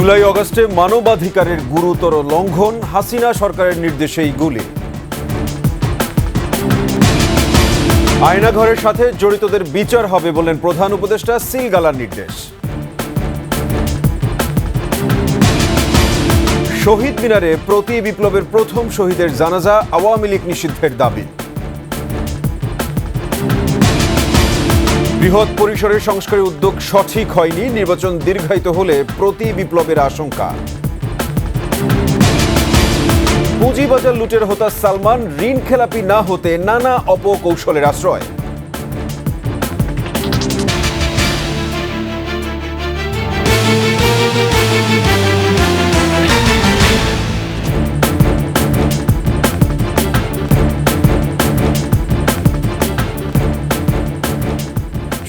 জুলাই অগস্টে মানবাধিকারের গুরুতর লঙ্ঘন, হাসিনা সরকারের নির্দেশেই গুলি। আয়নাঘরের সাথে জড়িতদের বিচার হবে বললেন প্রধান উপদেষ্টা, সিলগালার নির্দেশ। শহীদ মিনারে প্রতি বিপ্লবের প্রথম শহীদের জানাজা, আওয়ামী লীগ নিষিদ্ধের দাবি। বৃহৎ পরিসরের সংস্কারের উদ্যোগ সঠিক হয়নি, নির্বাচন দীর্ঘায়িত হলে প্রতি বিপ্লবের আশঙ্কা। পুঁজিবাজার লুটের হোতা সালমান ঋণ খেলাপি না হতে নানা অপকৌশলের আশ্রয়।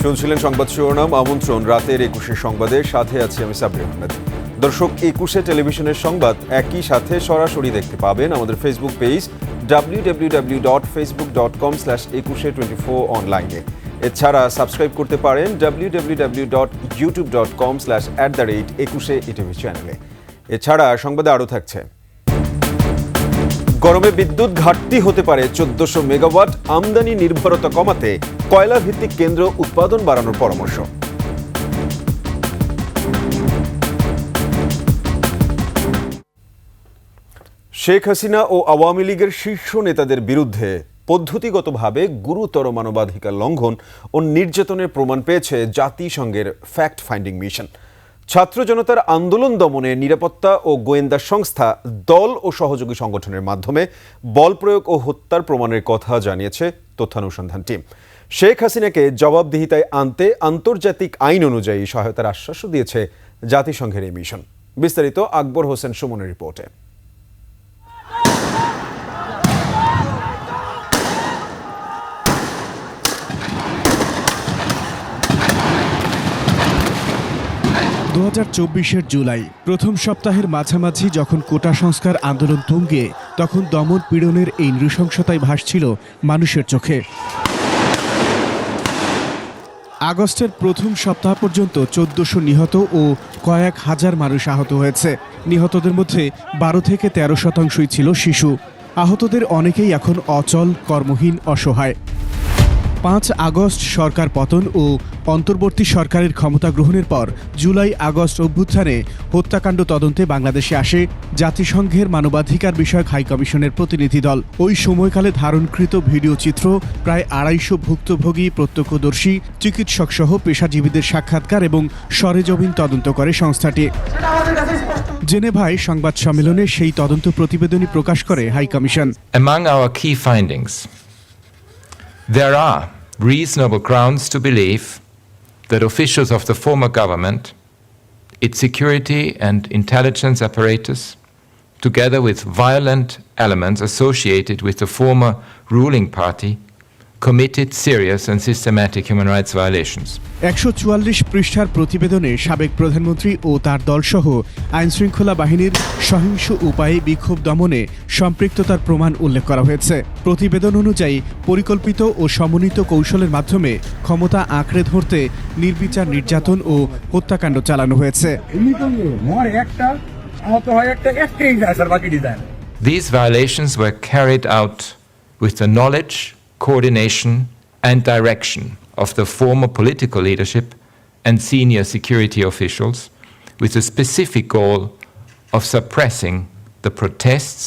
শুনছিলেন সংবাদ শিরোনাম। আমন্ত্রণ রাতের ২১ সংবাদের সাথে আছি আমি সাব্বির আহমেদ। দর্শক, ২১ টেলিভিশনের সংবাদ একই সাথে সরাসরি দেখতে পাবেন আমাদের ফেসবুক পেজ www.facebook.com/2124 অনলাইনে। এছাড়া সাবস্ক্রাইব করতে পারেন www.youtube.com/@21eTV চ্যানেলে। এছাড়া সংবাদে আরও থাকছে, গরমে বিদ্যুৎ ঘাটতি হতে পারে ১৪০০ মেগাওয়াট, আমদানি নির্ভরতা কমাতে কয়লা ভিত্তিক কেন্দ্র উৎপাদন বাড়ানোর পরামর্শ। শেখ হাসিনা ও আওয়ামী লীগের শীর্ষ নেতাদের বিরুদ্ধে পদ্ধতিগতভাবে গুরুতর মানবাধিকার লঙ্ঘন ও নির্যাতনের প্রমাণ পেয়েছে জাতিসংঘের ফ্যাক্ট ফাইন্ডিং মিশন। ছাত্র জনতার আন্দোলন দমনে নিরাপত্তা ও গোয়েন্দা সংস্থা, দল ও সহযোগী সংগঠনের মাধ্যমে বল প্রয়োগ ও হত্যার প্রমাণের কথা জানিয়েছে তথ্যানুসন্ধান টিম। শেখ হাসিনাকে জবাবদিহিতায় আনতে আন্তর্জাতিক আইন অনুযায়ী সহায়তার আশ্বাসও দিয়েছে জাতিসংঘের এই মিশন। বিস্তারিত আকবর হোসেন সুমনের রিপোর্টে। জুলাই প্রথম সপ্তাহের মাঝামাঝি যখন কোটা সংস্কার আন্দোলন তুঙ্গে, তখন দমন পীড়নের এই নৃশংসতায় ভাসছিল মানুষের চোখে। আগস্টের প্রথম সপ্তাহ পর্যন্ত ১৪০০ নিহত ও কয়েক হাজার মানুষ আহত হয়েছে। নিহতদের মধ্যে ১২ থেকে ১৩% ছিল শিশু। আহতদের অনেকেই এখন অচল, কর্মহীন, অসহায়। ৫ আগস্ট সরকার পতন ও অন্তর্বর্তী সরকারের ক্ষমতা গ্রহণের পর জুলাই আগস্ট অভ্যুত্থানে হত্যাকাণ্ড তদন্তে বাংলাদেশে আসে জাতিসংঘের মানবাধিকার বিষয়ক হাইকমিশনের প্রতিনিধি দল। ওই সময়কালে ধারণকৃত ভিডিও চিত্র, প্রায় ২৫০ ভুক্তভোগী, প্রত্যক্ষদর্শী, চিকিৎসক সহ পেশাজীবীদের সাক্ষাৎকার এবং সরেজমিন তদন্ত করে সংস্থাটি। জেনেভায় সংবাদ সম্মেলনে সেই তদন্ত প্রতিবেদনই প্রকাশ করে high commission. Among our key findings, there are reasonable grounds to believe that officials of the former government, its security and intelligence apparatus, together with violent elements associated with the former ruling party, committed serious and systematic human rights violations. ১৪৪ পৃষ্ঠার প্রতিবেদনে সাবেক প্রধানমন্ত্রী ও তার দলসহ আইনশৃঙ্খলা বাহিনীর সহিংস উপায়ে বিক্ষোভ দমনে সম্পৃক্ততার প্রমাণ উল্লেখ করা হয়েছে। প্রতিবেদন অনুযায়ী পরিকল্পিত ও সমন্বিত কৌশলের মাধ্যমে ক্ষমতা আঁকড়ে ধরতে নির্বিচার নির্যাতন ও হত্যাকাণ্ড চালানো হয়েছে। These violations were carried out with the knowledge, coordination and direction of the former political leadership and senior security officials, with the specific goal of suppressing the protests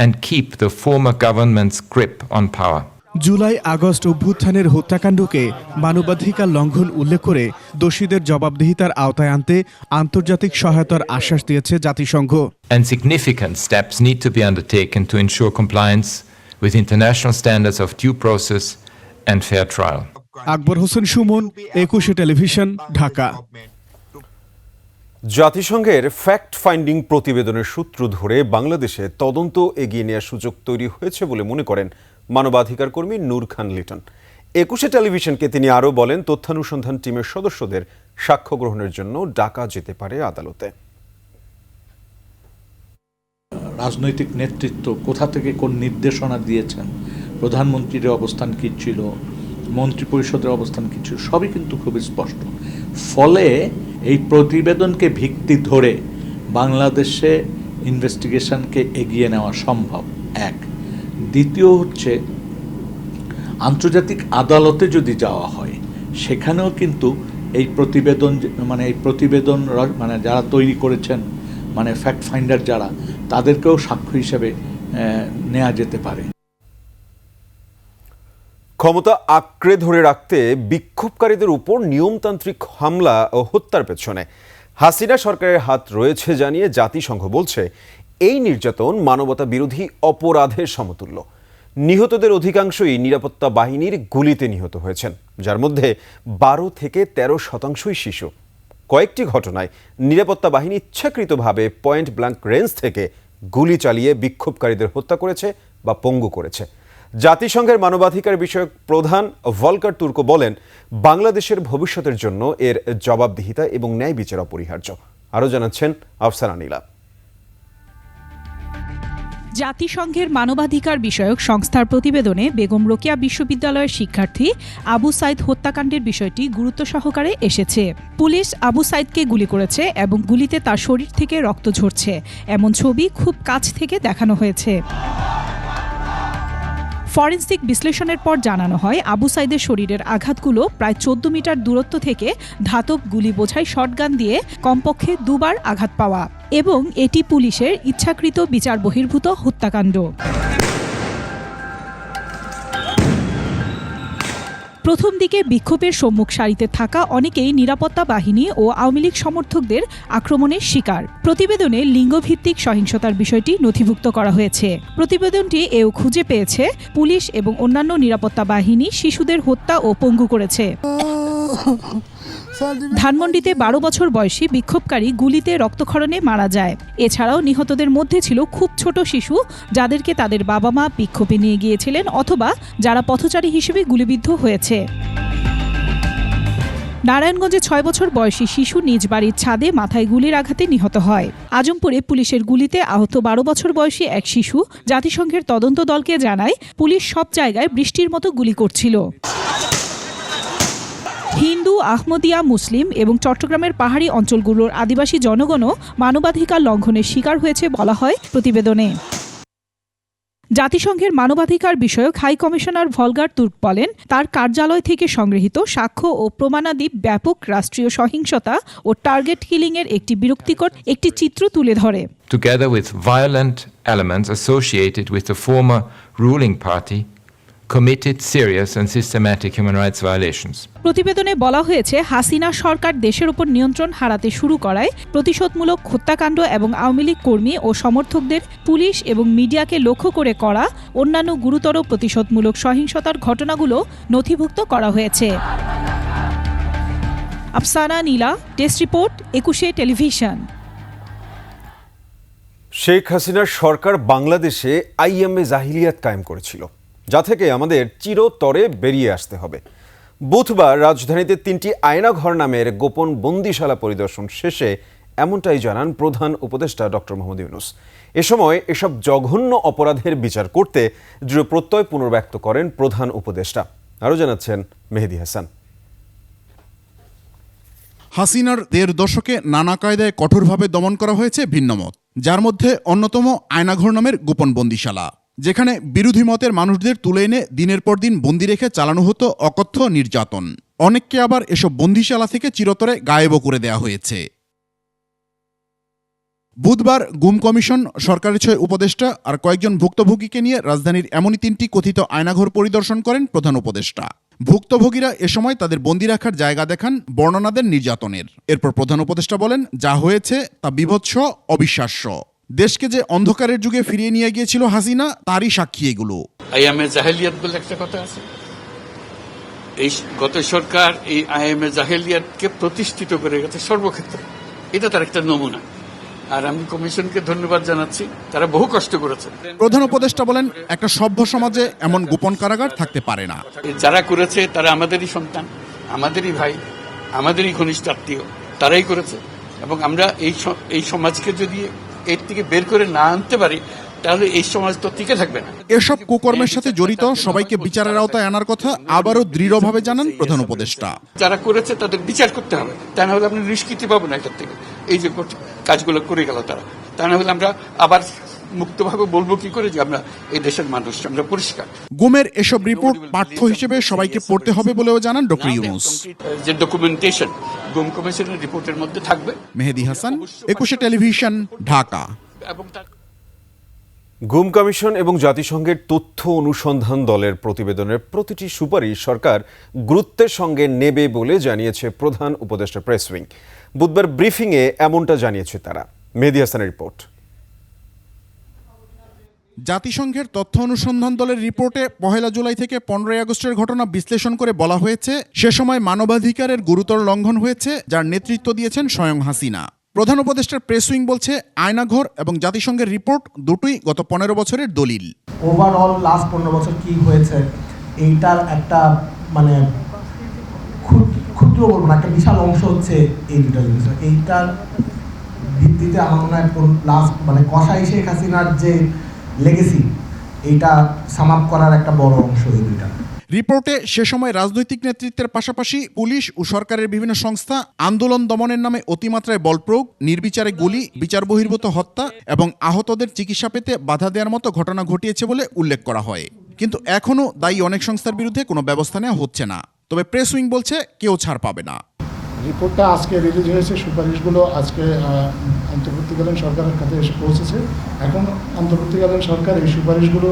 and keep the former government's grip on power. July August অভ্যুত্থানের হত্যাকাণ্ডকে মানবাধিকার লঙ্ঘন উল্লেখ করে দোষীদের জবাবদিহিতার আওতায় আনতে আন্তর্জাতিক সহায়তার আশ্বাস দিয়েছে জাতিসংঘ। And significant steps need to be undertaken to ensure compliance with international standards of due process and fair trial. Akbar Hossain Suman, ২১ television, Dhaka. জাতিসংঘের ফ্যাক্ট ফাইন্ডিং প্রতিবেদনের সূত্র ধরে বাংলাদেশে তদন্ত এগিয়ে নেওয়ার সুযোগ তৈরি হয়েছে বলে মনে করেন মানবাধিকার কর্মী নূর খান লিটন। ২১ টেলিভিশনকে তিনি আরও বলেন, তথ্যানুসন্ধান টিমের সদস্যদের সাক্ষ্য গ্রহণের জন্য ডাকা যেতে পারে আদালতে। রাজনৈতিক নেতৃত্ব কোথা থেকে কোন নির্দেশনা দিয়েছেন, প্রধানমন্ত্রীর অবস্থান কী ছিল, মন্ত্রিপরিষদের অবস্থান কী ছিল, সবই কিন্তু খুবই স্পষ্ট। ফলে এই প্রতিবেদনকে ভিত্তি ধরে বাংলাদেশে ইনভেস্টিগেশনকে এগিয়ে নেওয়া সম্ভব। এক, দ্বিতীয় হচ্ছে আন্তর্জাতিক আদালতে যদি যাওয়া হয় সেখানেও কিন্তু এই প্রতিবেদন মানে যারা তৈরি করেছেন, মানে ফ্যাক্ট ফাইন্ডার যারা, তাদেরকেও সাক্ষ্য হিসেবে নেওয়া যেতে পারে। ক্ষমতা আঁকড়ে ধরে রাখতে বিক্ষোভকারীদের উপর নিয়মতান্ত্রিক হামলা ও হত্যার পেছনে হাসিনা সরকারের হাত রয়েছে জানিয়ে জাতিসংঘ বলছে এই নির্যাতন মানবতা বিরোধী অপরাধের সমতুল্য। নিহতদের অধিকাংশই নিরাপত্তা বাহিনীর গুলিতে নিহত হয়েছেন, যার মধ্যে 12 থেকে 13% শিশু। কয়েকটি ঘটনায় নিরাপত্তা বাহিনী ইচ্ছাকৃতভাবে পয়েন্ট ব্ল্যাঙ্ক রেঞ্জ থেকে গুলি চালিয়ে বিক্ষোভকারীদের হত্যা করেছে বা পঙ্গু করেছে। জাতিসংঘের মানবাধিকার বিষয়ক প্রধান ভলকার তুর্ক বলেন, বাংলাদেশের ভবিষ্যতের জন্য এর জবাবদিহিতা এবং ন্যায় বিচার অপরিহার্য। আরও জানাচ্ছেন আফসানা নীলা। জাতিসংঘের মানবাধিকার বিষয়ক সংস্থার প্রতিবেদনে বেগম রোকেয়া বিশ্ববিদ্যালয়ের শিক্ষার্থী আবু সাইদ হত্যাকাণ্ডের বিষয়টি গুরুত্ব সহকারে এসেছে। পুলিশ আবু সাইদকে গুলি করেছে এবং গুলিতে তার শরীর থেকে রক্ত ঝরছে, এমন ছবি খুব কাছ থেকে দেখানো হয়েছে। ফরেনসিক বিশ্লেষণের পর জানানো হয়, আবু সাইদের শরীরের আঘাতগুলো প্রায় 14 মিটার দূরত্ব থেকে ধাতব গুলি বোঝাই শটগান দিয়ে কমপক্ষে 2 বার আঘাত পাওয়া, এবং এটি পুলিশের ইচ্ছাকৃত বিচার বহির্ভূত হত্যাকাণ্ড। প্রথম দিকে বিক্ষোভের সম্মুখ সারিতে থাকা অনেকেই নিরাপত্তা বাহিনী ও আওয়ামী লীগ সমর্থকদের আক্রমণের শিকার। প্রতিবেদনে লিঙ্গভিত্তিক সহিংসতার বিষয়টি নথিভুক্ত করা হয়েছে। প্রতিবেদনটি এও খুঁজে পেয়েছে পুলিশ এবং অন্যান্য নিরাপত্তা বাহিনী শিশুদের হত্যা ও পঙ্গু করেছে। ধানমন্ডিতে 12 বছর বয়সী বিক্ষোভকারী গুলিতে রক্তক্ষরণে মারা যায়। এছাড়াও নিহতদের মধ্যে ছিল খুব ছোট শিশু, যাদেরকে তাদের বাবা মা বিক্ষোভে নিয়ে গিয়েছিলেন অথবা যারা পথচারী হিসেবে গুলিবিদ্ধ হয়েছে। নারায়ণগঞ্জে 6 বছর বয়সী শিশু নিজ বাড়ির ছাদে মাথায় গুলির আঘাতে নিহত হয়। আজমপুরে পুলিশের গুলিতে আহত 12 বছর বয়সী এক শিশু জাতিসংঘের তদন্ত দলকে জানায়, পুলিশ সব জায়গায় বৃষ্টির মতো গুলি করছিল। হিন্দু, আহমদিয়া, মুসলিম এবং চট্টগ্রামের পাহাড়ি অঞ্চলগুলোর আদিবাসী জনগণও মানবাধিকার লঙ্ঘনের শিকার হয়েছে বলা হয় প্রতিবেদনে। জাতিসংঘের মানবাধিকার বিষয়ক হাই কমিশনার ভলকার তুর্ক বলেন, তার কার্যালয় থেকে সংগৃহীত সাক্ষ্য ও প্রমাণাদি ব্যাপক রাষ্ট্রীয় সহিংসতা ও টার্গেট কিলিংয়ের একটি বিরক্তিকর একটি চিত্র তুলে ধরে। Together with violent elements associated with the former ruling party, committed serious and systematic human rights violations. প্রতিবেদনে বলা হয়েছে, হাসিনা সরকার দেশের উপর নিয়ন্ত্রণ হারাতে শুরু করায় প্রতিশোধমূলক হত্যাকাণ্ড এবং আওয়ামী লীগ কর্মী ও সমর্থকদের পুলিশ এবং মিডিয়াকে লক্ষ্য করে করা অন্যান্য গুরুতর প্রতিশোধমূলক সহিংসতার ঘটনাগুলো নথিভুক্ত করা হয়েছে। আফসানা নীলা, ডেস্ক রিপোর্ট, 21 টেলিভিশন। শেখ হাসিনার সরকার বাংলাদেশে আইএমএ জাহিলিয়াত কায়েম করেছিল, যা থেকে আমাদের চিরতরে বেরিয়ে আসতে হবে। বুধবার রাজধানীতে 3টি আয়নাঘর নামের গোপন বন্দিশালা পরিদর্শন শেষে এমনটাই জানান প্রধান উপদেষ্টা ডক্টর মোহাম্মদ ইউনূস। এ সময় এসব জঘন্য অপরাধের বিচার করতে দৃঢ় প্রত্যয় পুনর্ব্যক্ত করেন প্রধান উপদেষ্টা। আরও জানাচ্ছেন মেহেদী হাসান। হাসিনার 1.5 দশকে নানা কায়দায় কঠোরভাবে দমন করা হয়েছে ভিন্নমত, যার মধ্যে অন্যতম আয়নাঘর নামের গোপন বন্দিশালা, যেখানে বিরোধী মতের মানুষদের তুলে এনে দিনের পর দিন বন্দি রেখে চালানো হতো অকথ্য নির্যাতন। অনেককে আবার এসব বন্দিশালা থেকে চিরতরে গায়েবও করে দেয়া হয়েছে। বুধবার গুম কমিশন, সরকারের 6 উপদেষ্টা আর কয়েকজন ভুক্তভোগীকে নিয়ে রাজধানীর এমনই 3টি কথিত আয়নাঘর পরিদর্শন করেন প্রধান উপদেষ্টা। ভুক্তভোগীরা এ সময় তাদের বন্দি রাখার জায়গা দেখান, বর্ণনা দেন নির্যাতনের। এরপর প্রধান উপদেষ্টা বলেন, যা হয়েছে তা বিভৎস, অবিশ্বাস্য। দেশকে যে অন্ধকারের যুগে ফিরিয়ে নিয়ে গিয়েছিল হাসিনা, তারই সাক্ষী এগুলো। আইএমএ জাহেলিয়াত বলে একটা কথা আছে। এই গত সরকার এই আইএমএ জাহেলিয়াতকে প্রতিষ্ঠিত করে গেছে সর্বক্ষেত্রে। এটা তার একটা নমুনা, আর আমি কমিশনকে ধন্যবাদ জানাচ্ছি, তারা বহু কষ্ট করেছে। প্রধান উপদেষ্টা বলেন, একটা সভ্য সমাজে এমন গোপন কারাগার থাকতে পারে না। যারা করেছে তারা আমাদেরই সন্তান, আমাদেরই ভাই, আমাদেরই ঘনিষ্ঠ আত্মীয়, তারাই করেছে। এবং আমরা এই সমাজকে যদি এর থেকে বের করে না আনতে পারি, তাহলে এই সমাজ তো টিকে থাকবে না। এসব কুকর্মের সাথে জড়িত সবাইকে বিচারের আওতায় আনার কথা আবারও দৃঢ়ভাবে জানান প্রধান উপদেষ্টা। যারা করেছে তাদের বিচার করতে হবে, তা না হলে আপনি নিষ্কৃতি পাবেন না এটার থেকে। এই যে কাজগুলো করে গেল তারা। তা না হলে আমরা আবার মুক্তভাবে বলবো কি করে যে আমরা এই দেশের মানুষ, আমরা পরিষ্কার। গুমের এসব রিপোর্ট পাঠ্য হিসেবে সবাইকে পড়তে হবে বলেও জানান ডক্টর ইউনূস। যে ডকুমেন্টেশন গুম কমিশনের রিপোর্টের মধ্যে থাকবে। মেহেদী হাসান, 21 টেলিভিশন, ঢাকা। এবং তার গুম কমিশন এবং জাতিসংঘের তথ্য অনুসন্ধান দলের প্রতিবেদনের প্রতিটি সুপারিশ সরকার গুরুত্বের সঙ্গে নেবে বলে জানিয়েছে প্রধান উপদেষ্টা প্রেস উইং। বুধবার ব্রিফিংয়ে এমনটা জানিয়েছে তারা। মেহেদী হাসানের রিপোর্ট। জাতিসংঘের তথ্য অনুসন্ধান দলের রিপোর্টে 1 জুলাই থেকে 15 আগস্টের ঘটনা বিশ্লেষণ করে বলা হয়েছে, সে সময় মানবাধিকারের গুরুতর লঙ্ঘন হয়েছে, যার নেতৃত্ব দিয়েছেন স্বয়ং হাসিনা। প্রধান উপদেষ্টার প্রেস উইং বলছে, আয়নাঘর এবং জাতিসংঘের রিপোর্ট দুটোই গত 15 বছরের দলিল। ওভারঅল লাস্ট 15 বছর কি হয়েছে এইটার একটা মানে ক্ষুদ্র বলবো না, একটা বিশাল অংশ হচ্ছে এই দুটা জিনিস। এইটার ভিত্তিতে আমার মনে হয় লাস্ট মানে কসাই শেখ হাসিনার যে লেগেসি, এইটা সাম আপ করার একটা বড় অংশ এই দুইটা। রিপোর্টে সে সময় রাজনৈতিক নেতৃত্বের পাশাপাশি পুলিশ ও সরকারের বিভিন্ন সংস্থা আন্দোলন দমনের নামে অতিমাত্রায় বল প্রয়োগ, নির্বিচারে গুলি, বিচার বহির্ভূত হত্যা এবং আহতদের চিকিৎসা পেতে বাধা দেওয়ার মতো ঘটনা ঘটিয়েছে বলে উল্লেখ করা হয়। কিন্তু এখনও দায়ী অনেক সংস্থার বিরুদ্ধে কোনো ব্যবস্থা নেওয়া হচ্ছে না। তবে প্রেস উইং বলছে, কেউ ছাড় পাবে না। রিপোর্টটা আজকে রিলিজ হয়েছে, সুপারিশগুলো আজকে অন্তর্বর্তীকালীন সরকারের কাছে এসে পৌঁছেছে। এখন অন্তর্বর্তীকালীন সরকার এই সুপারিশগুলো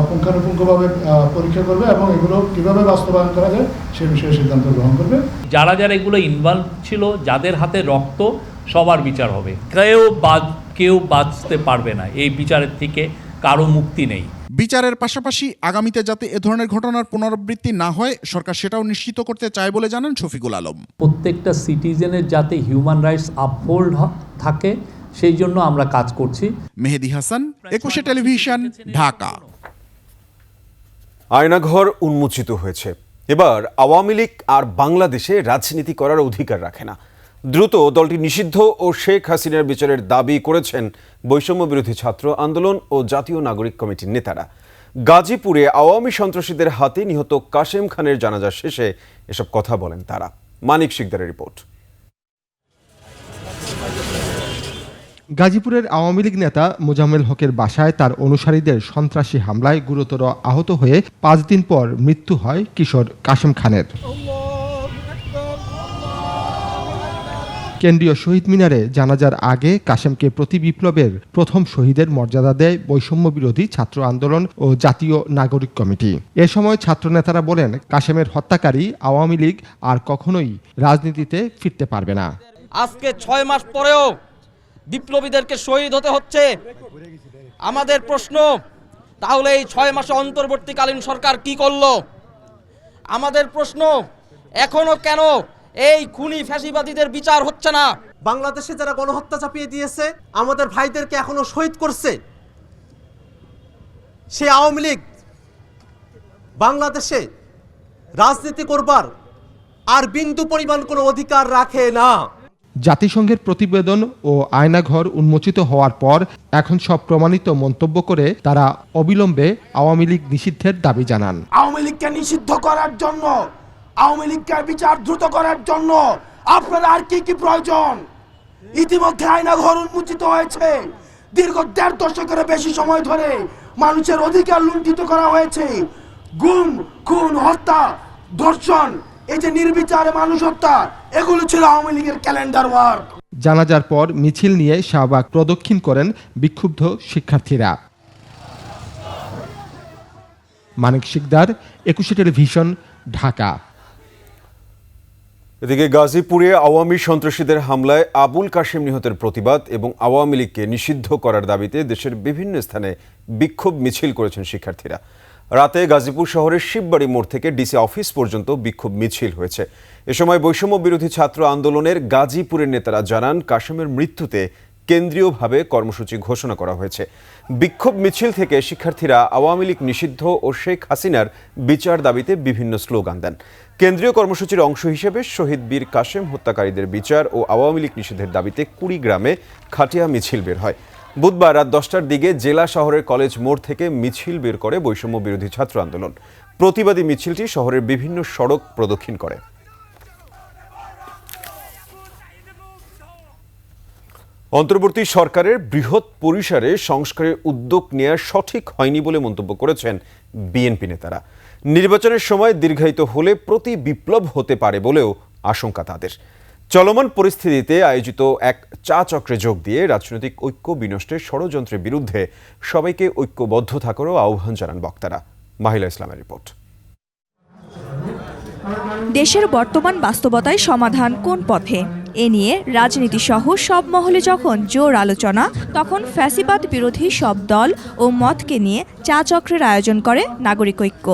পুঙ্খানুপুঙ্খভাবে পরীক্ষা করবে এবং এগুলো কীভাবে বাস্তবায়ন করা যায় সে বিষয়ে সিদ্ধান্ত গ্রহণ করবে। যারা যারা এগুলো ইনভলভ ছিল, যাদের হাতে রক্ত, সবার বিচার হবে। কেউ বাঁচতে পারবে না, এই বিচারের থেকে কারো মুক্তি নেই। বিচারের পাশাপাশি আগামীতে যাতে এ ধরনের ঘটনার পুনরাবৃত্তি না হয়, সরকার সেটাও নিশ্চিত করতে চায় বলে জানান শফিকুল আলম। প্রত্যেকটা সিটিজেনের যাতে হিউম্যান রাইটস আপহোল্ড থাকে, সেই জন্য আমরা কাজ করছি। মেহেদী হাসান, 21 টেলিভিশন, ঢাকা। আয়নাঘর উন্মোচিত হয়েছে। এবার আওয়ামী লীগ আর বাংলাদেশে রাজনীতি করার অধিকার রাখে না। দ্রুত দলটি নিষিদ্ধ ও শেখ হাসিনার বিচারের দাবি করেছেন বৈষম্য বিরোধী ছাত্র আন্দোলন ও জাতীয় নাগরিক কমিটির নেতারা। গাজীপুরে আওয়ামী সন্ত্রাসীদের হাতে নিহত কাশেম খানের জানাজা শেষে এসব কথা বলেন তারা। মানিক শিকদারের রিপোর্ট। গাজীপুরের আওয়ামী লীগ নেতা মোজাম্মেল হকের বাসায় তার অনুসারীদের সন্ত্রাসী হামলায় গুরুতর আহত হয়ে 5 দিন পর মৃত্যু হয় কিশোর কাশেম খানের। কেন্দ্রীয় শহীদ মিনারে জানাজার আগে কাশেমকে প্রতি বিপ্লবের প্রথম শহীদের মর্যাদা দেয় বৈষম্য বিরোধী ছাত্র আন্দোলন ও জাতীয় নাগরিক কমিটি। এ সময় ছাত্রনেতারা বলেন, কাশেমের হত্যাকারী আওয়ামী লীগ আর কখনোই রাজনীতিতে ফিরতে পারবে না। আজকে 6 মাস পরেও বিপ্লবীদেরকে শহীদ হতে হচ্ছে। আমাদের প্রশ্ন, তাহলে এই 6 মাসে অন্তর্বর্তীকালীন সরকার কি করলো? আমাদের প্রশ্ন, এখনো কেন এই খুনি ফ্যাসিবাদীদের বিচার হচ্ছে না? বাংলাদেশে যারা গণহত্যা চাপিয়ে দিয়েছে, আমাদের ভাইদেরকে এখনো শহীদ করছে, সে আওয়ামী লীগ বাংলাদেশে রাজনীতি করবার আর বিন্দু পরিমাণ কোনো অধিকার রাখে না। জাতিসংঘের প্রতিবেদন ও আয়নাঘর উন্মোচিত হওয়ার পর এখন সব প্রমাণিত মন্তব্য করে তারা অবিলম্বে আওয়ামী লীগ নিষিদ্ধের দাবি জানান। আওয়ামী লীগকে নিষিদ্ধ করার জন্য, আওয়ামী লীগকে বিচার দ্রুত করার জন্য আপনার আর কি কি প্রয়োজন? ইতিমধ্যে আয়নাঘর উন্মোচিত হয়েছে। দীর্ঘ 1.5 দশকের বেশি সময় ধরে মানুষের অধিকার লুণ্ঠিত করা হয়েছে। গুম, খুন, হত্যা, ধর্ষণ, এই যে নির্বিচারে মানুষ হত্যা, এগুলো ছিল আওয়ামী লীগের ক্যালেন্ডার ওয়ার্ক। জানাজার পর মিছিল নিয়ে শাহবাগ প্রদক্ষিণ করেন বিক্ষুব্ধ শিক্ষার্থীরা। মানিক শিকদার, 21 টেলিভিশন, ঢাকা। এদিকে গাজীপুরে আওয়ামী সন্ত্রাসীদের হামলায় আবুল কাশেম নিহতের প্রতিবাদ এবং আওয়ামী লীগকে নিষিদ্ধ করার দাবিতে দেশের বিভিন্ন স্থানে বিক্ষোভ মিছিল করেছেন শিক্ষার্থীরা। রাতে গাজীপুর শহরের শিববাড়ি মোড় থেকে ডিসি অফিস পর্যন্ত বিক্ষোভ মিছিল হয়েছে। এ সময় বৈষম্য বিরোধী ছাত্র আন্দোলনের গাজীপুরের নেতারা জানান, কাশেমের মৃত্যুতে কেন্দ্রীয়ভাবে কর্মসূচি ঘোষণা করা হয়েছে। বিক্ষোভ মিছিল থেকে শিক্ষার্থীরা আওয়ামী লীগ নিষিদ্ধ ও শেখ হাসিনার বিচার দাবিতে বিভিন্ন স্লোগান দেন। কেন্দ্রীয় কর্মসূচির অংশ হিসেবে শহীদ বীর কাশেম হত্যাকারীদের বিচার ও আওয়ামী লীগ নিষিদ্ধের দাবিতে কুড়িগ্রামে খাটিয়া মিছিল বের হয়। বুধবার রাত 10টার দিকে জেলা শহরের কলেজ মোড় থেকে মিছিল বের করে বৈষম্য বিরোধী ছাত্র আন্দোলন। প্রতিবাদী মিছিলটি শহরের বিভিন্ন সড়ক প্রদক্ষিণ করে। অন্তর্বর্তী সরকারের বৃহৎ পরিসরে সংস্কারের উদ্যোগ নেওয়া সঠিক হয়নি বলে মন্তব্য করেছেন বিএনপি নেতারা। নির্বাচনের সময় দীর্ঘায়িত হলে প্রতি বিপ্লব হতে পারে বলেও আশঙ্কা তাদের। চলমান পরিস্থিতিতে আয়োজিত এক চা চক্রে যোগ দিয়ে রাজনৈতিক ঐক্য বিনষ্টের ষড়যন্ত্রের বিরুদ্ধে সবাইকে ঐক্যবদ্ধ থাকারও আহ্বান জানান বক্তারা। মাহিলা ইসলামের রিপোর্ট। দেশের বর্তমান বাস্তবতায় সমাধান কোন পথে এ নিয়ে রাজনীতি সহ সব মহলে যখন জোর আলোচনা, তখন ফ্যাসিবাদ বিরোধী সব দল ও মতকে নিয়ে চা চক্রের আয়োজন করে নাগরিক ঐক্য।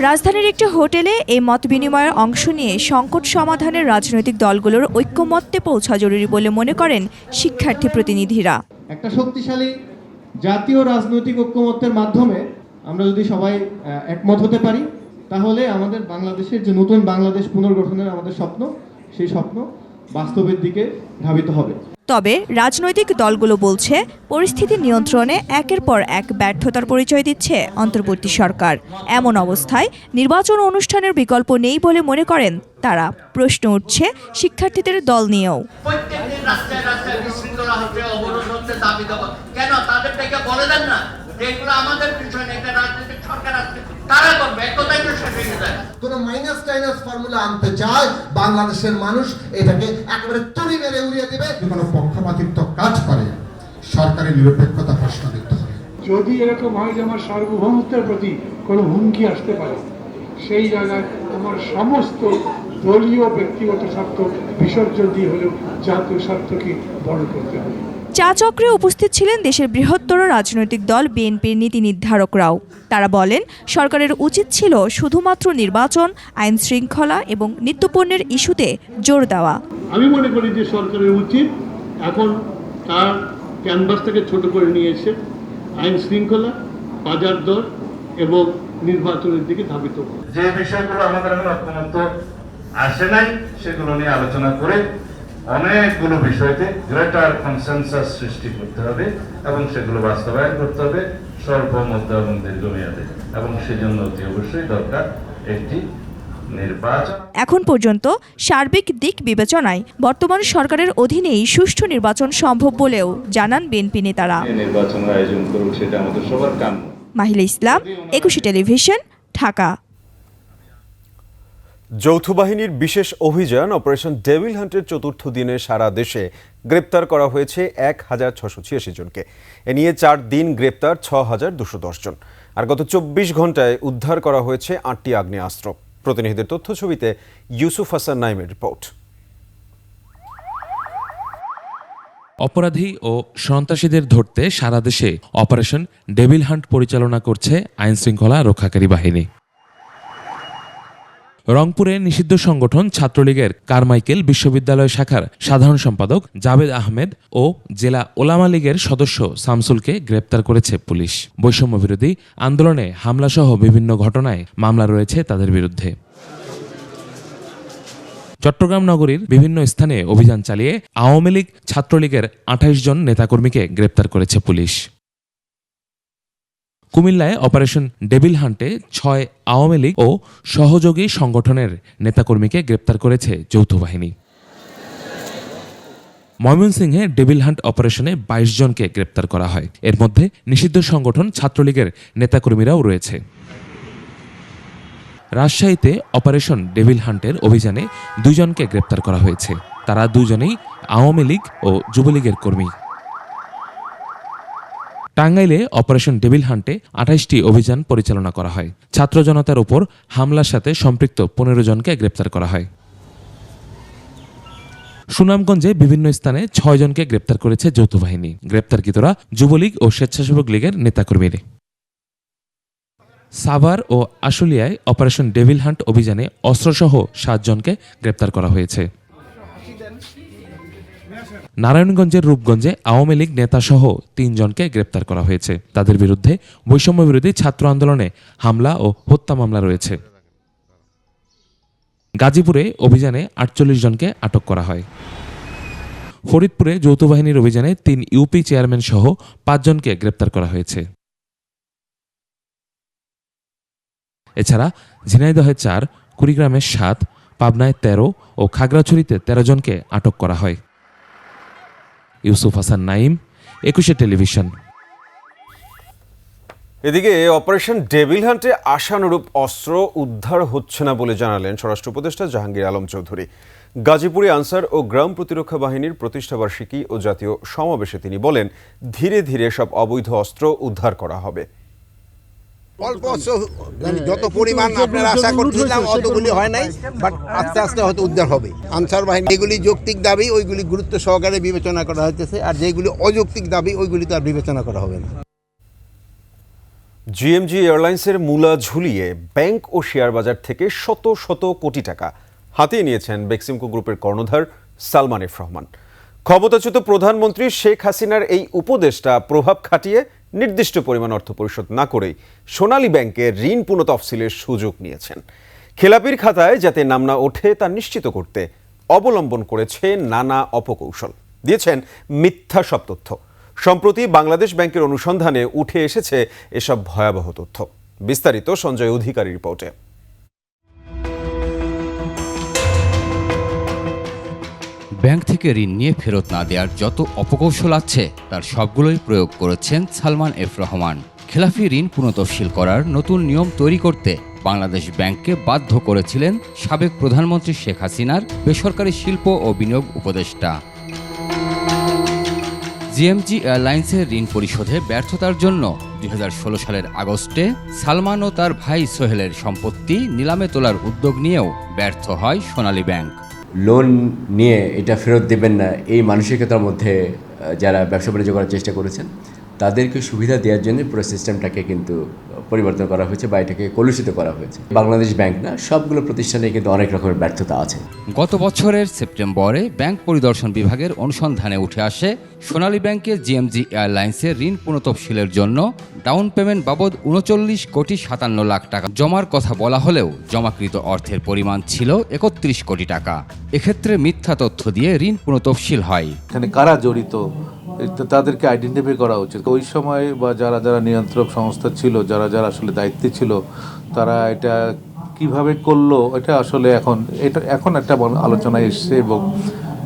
রাজধানীর একটি হোটেলে এই মত বিনিময়ের অংশ নিয়ে সংকট সমাধানের রাজনৈতিক দলগুলোর ঐক্যমত্যে পৌঁছা জরুরি বলে মনে করেন শিক্ষার্থী প্রতিনিধিরা। একটা শক্তিশালী জাতীয় রাজনৈতিক ঐক্যমত্যের মাধ্যমে আমরা যদি সবাই একমত হতে পারি, তাহলে আমাদের বাংলাদেশের যে নতুন বাংলাদেশ পুনর্গঠনের আমাদের স্বপ্ন, সেই স্বপ্ন বাস্তবের দিকে ধাবিত হবে। তবে রাজনৈতিক দলগুলো বলছে, পরিস্থিতি নিয়ন্ত্রণে একের পর এক ব্যর্থতার পরিচয় দিচ্ছে অন্তর্বর্তী সরকার। এমন অবস্থায় নির্বাচন অনুষ্ঠানের বিকল্প নেই বলে মনে করেন তারা। প্রশ্ন উঠছে শিক্ষার্থীদের দল নিয়েও। কোনো মাইনাস টাইনাস ফর্মুলা আনতে চায় বাংলাদেশের মানুষ, এটাকে একেবারে তুলি মেরে উড়িয়ে দেবে। কোনো পক্ষপাতিত্ব কাজ করে সরকারের নিরপেক্ষতা প্রশ্ন দিতে হবে। যদি এরকম হয় যে আমার সার্বভৌমত্বের প্রতি কোনো হুমকি আসতে পারে, সেই জায়গায় আমার সমস্ত দলীয় ব্যক্তিগত স্বার্থ বিসর্জন দিয়ে হলেও জাতীয় স্বার্থকে বড় করতে হবে। চা চক্রে উপস্থিত ছিলেন দেশের বৃহত্তর রাজনৈতিক দল বিএনপির নীতি নির্ধারকরাও। তারা বলেন, সরকারের উচিত ছিল শুধুমাত্র নির্বাচন, আইন শৃঙ্খলা এবং নিত্যপণ্যের ইস্যুতে জোর দেওয়া। আমি মনে করি যে সরকারের উচিত এখন তার ক্যানভাসটাকে ছোট করে নিয়ে এসে আইন শৃঙ্খলা, বাজার দর এবং নির্বাচনের দিকে ধাবিত করা। যে বিষয়গুলো আমাদের এখন ঐক্যমত্য আসে নাই, সেগুলো নিয়ে আলোচনা করে অনেকগুলো বিষয়তে গ্রেটার কনসেনসাস সৃষ্টি করতে হবে এবং সেগুলো বাস্তবায়ন করতে হবে স্বল্পমেয়াদে এবং দীর্ঘমেয়াদে, এবং সেজন্য অতি অবশ্যই দরকার একটি নির্বাচন। এখন পর্যন্ত সার্বিক দিক বিবেচনায় বর্তমান সরকারের অধীনেই সুষ্ঠু নির্বাচন সম্ভব বলেও জানান বিএনপি নেতারা। নির্বাচনের আয়োজন করুক, সেটা আমাদের সবার কাম্য। মাহিলা ইসলাম, 21 টেলিভিশন, ঢাকা। যৌথ বাহিনীর বিশেষ অভিযান অপারেশন ডেভিল হান্টের চতুর্থ দিনে সারা দেশে গ্রেপ্তার করা হয়েছে ১,৬৮৬ জনকে। এ নিয়ে 4 দিন গ্রেপ্তার ৬,২১০ জন। আর গত ২৪ ঘন্টায় উদ্ধার করা হয়েছে ৮টি আগ্নেয়াস্ত্র। প্রতিনিধিদের তথ্য ছবিতে ইউসুফ হাসান নাইমের রিপোর্ট। অপরাধী ও সন্ত্রাসীদের ধরতে সারা দেশে অপারেশন ডেভিল হান্ট পরিচালনা করছে আইনশৃঙ্খলা রক্ষাকারী বাহিনী। রংপুরে নিষিদ্ধ সংগঠন ছাত্রলীগের কারমাইকেল বিশ্ববিদ্যালয় শাখার সাধারণ সম্পাদক জাবেদ আহমেদ ও জেলা ওলামা লীগের সদস্য শামসুলকে গ্রেপ্তার করেছে পুলিশ। বৈষম্য বিরোধী আন্দোলনে হামলাসহ বিভিন্ন ঘটনায় মামলা রয়েছে তাদের বিরুদ্ধে। চট্টগ্রাম নগরীর বিভিন্ন স্থানে অভিযান চালিয়ে আওয়ামী লীগ, ছাত্রলীগের ২৮ জন নেতাকর্মীকে গ্রেপ্তার করেছে পুলিশ। কুমিল্লায় অপারেশন ডেভিল হান্টে ৬ আওয়ামী লীগ ও সহযোগী সংগঠনের নেতাকর্মীকে গ্রেপ্তার করেছে যৌথ বাহিনী। ময়মনসিংহে ডেভিল হান্ট অপারেশনে ২২ জনকে গ্রেপ্তার করা হয়। এর মধ্যে নিষিদ্ধ সংগঠন ছাত্রলীগের নেতাকর্মীরাও রয়েছে। রাজশাহীতে অপারেশন ডেভিল হান্টের অভিযানে 2 জনকে গ্রেপ্তার করা হয়েছে। তারা দুজনেই আওয়ামী লীগ ও যুবলীগের কর্মী। টাঙ্গাইলে অপারেশন ডেভিল হান্টে ২৮টি অভিযান পরিচালনা করা হয়। ছাত্র জনতার উপর হামলার সাথে সম্পৃক্ত 15 জনকে গ্রেপ্তার করা হয়। সুনামগঞ্জে বিভিন্ন স্থানে 6 জনকে গ্রেপ্তার করেছে যৌথ বাহিনী। গ্রেপ্তারকৃতরা যুবলীগ ও স্বেচ্ছাসেবক লীগের নেতাকর্মীরা। সাভার ও আশুলিয়ায় অপারেশন ডেভিল হান্ট অভিযানে অস্ত্রসহ 7 জনকে গ্রেপ্তার করা হয়েছে। নারায়ণগঞ্জের রূপগঞ্জে আওয়ামী লীগ নেতাসহ 3 জনকে গ্রেপ্তার করা হয়েছে। তাদের বিরুদ্ধে বৈষম্য বিরোধী ছাত্র আন্দোলনে হামলা ও হত্যা মামলা রয়েছে। গাজীপুরে অভিযানে 48 জনকে আটক করা হয়। ফরিদপুরে যৌথ বাহিনীর অভিযানে 3 ইউপি চেয়ারম্যান সহ 5 জনকে গ্রেপ্তার করা হয়েছে। এছাড়া ঝিনাইদহে 4, কুড়িগ্রামে 7, পাবনায় 13 ও খাগড়াছড়িতে 13 জনকে আটক করা হয়। ইউসুফ হাসান নাইম, 21 টেলিভিশন। এদিকে অপারেশন ডেভিল হান্টে আশানুরূপ অস্ত্র উদ্ধার হচ্ছে না বলে জানালেন স্বরাষ্ট্র উপদেষ্টা জাহাঙ্গীর আলম চৌধুরী। গাজীপুরে আনসার ও গ্রাম প্রতিরক্ষা বাহিনীর প্রতিষ্ঠাবার্ষিকী ও জাতীয় সমাবেশে তিনি বলেন, ধীরে ধীরে সব অবৈধ অস্ত্র উদ্ধার করা হবে। অল্প যত পরিমাণ আপনারা আশা করছিলাম অতগুলি হয় নাই, বাট আস্তে আস্তে হয়তো উদ্ধার হবে। আনসার বাহিনী যেগুলি যৌক্তিক দাবি ওইগুলি গুরুত্ব সহকারে বিবেচনা করা হইতেছে, আর যেগুলি অযৌক্তিক দাবি ওইগুলি তো আর বিবেচনা করা হবে না। জিএমজি এয়ারলাইন্সের মূলা ঝুলিয়ে ব্যাংক ও শেয়ার বাজার থেকে শত শত কোটি টাকা হাতিয়ে নিয়েছেন বেক্সিমকো গ্রুপের কর্ণধার সালমান এফ রহমান। ক্ষমতাচ্যুত প্রধানমন্ত্রী শেখ হাসিনার এই উপদেষ্টা প্রভাব খাটিয়ে নির্দিষ্ট পরিমাণ অর্থ পরিশোধ না করেই সোনালী ব্যাংকের ঋণ পুনঃতফসিলের সুযোগ নিয়েছেন। খেলাপির খাতায় যাতে নাম না ওঠে তা নিশ্চিত করতে অবলম্বন করেছে নানা অপকৌশল, দিয়েছেন মিথ্যা সব তথ্য। সম্প্রতি বাংলাদেশ ব্যাংকের অনুসন্ধানে উঠে এসেছে এসব ভয়াবহ তথ্য। বিস্তারিত সঞ্জয় অধিকারী রিপোর্টে। ব্যাংক থেকে ঋণ নিয়ে ফেরত না দেওয়ার যত অপকৌশল আছে তার সবগুলোই প্রয়োগ করেছেন সালমান এফ রহমান। খেলাফি ঋণ পুনঃতফসিল করার নতুন নিয়ম তৈরি করতে বাংলাদেশ ব্যাংককে বাধ্য করেছিলেন সাবেক প্রধানমন্ত্রী শেখ হাসিনার বেসরকারি শিল্প ও বিনিয়োগ উপদেষ্টা। জিএমজি এয়ারলাইন্সের ঋণ পরিশোধে ব্যর্থতার জন্য 2016 সালের আগস্টে সালমান ও তার ভাই সোহেলের সম্পত্তি নিলামে তোলার উদ্যোগ নিয়েও ব্যর্থ হয় সোনালী ব্যাংক। লোন নিয়ে এটা ফেরত দেবেন না এই মানসিকতার মধ্যে যারা ব্যবসা বাণিজ্য করার চেষ্টা করেছেন তাদেরকে সুবিধা দেওয়ার জন্য পুরো সিস্টেমটাকে কিন্তু পরিবর্তন করা হয়েছে বা এটাকে কলুষিত করা হয়েছে। বাংলাদেশ ব্যাংক না, সবগুলো প্রতিষ্ঠানে কিন্তু অনেক রকমের ব্যর্থতা আছে। গত বছরের সেপ্টেম্বরে ব্যাংক পরিদর্শন বিভাগের অনুসন্ধানে উঠে আসে সোনালী ব্যাংকের জিএমজি এয়ারলাইন্সের ঋণ পুনঃতফসিলের জন্য ডাউন পেমেন্ট বাবদ 39,57,00,000 টাকা জমার কথা বলা হলেও জমাকৃত অর্থের পরিমাণ ছিল 31 কোটি টাকা। এক্ষেত্রে মিথ্যা তথ্য দিয়ে ঋণ পুনঃতফসিল হয়। এখানে কারা জড়িত তাদেরকে আইডেন্টিফাই করা উচিত। ওই সময় বা যারা যারা নিয়ন্ত্রক সংস্থা ছিল, যারা যারা আসলে দায়িত্বে ছিল, তারা এটা কিভাবে করলো এটা আসলে এখন একটা আলোচনা এসছে এবং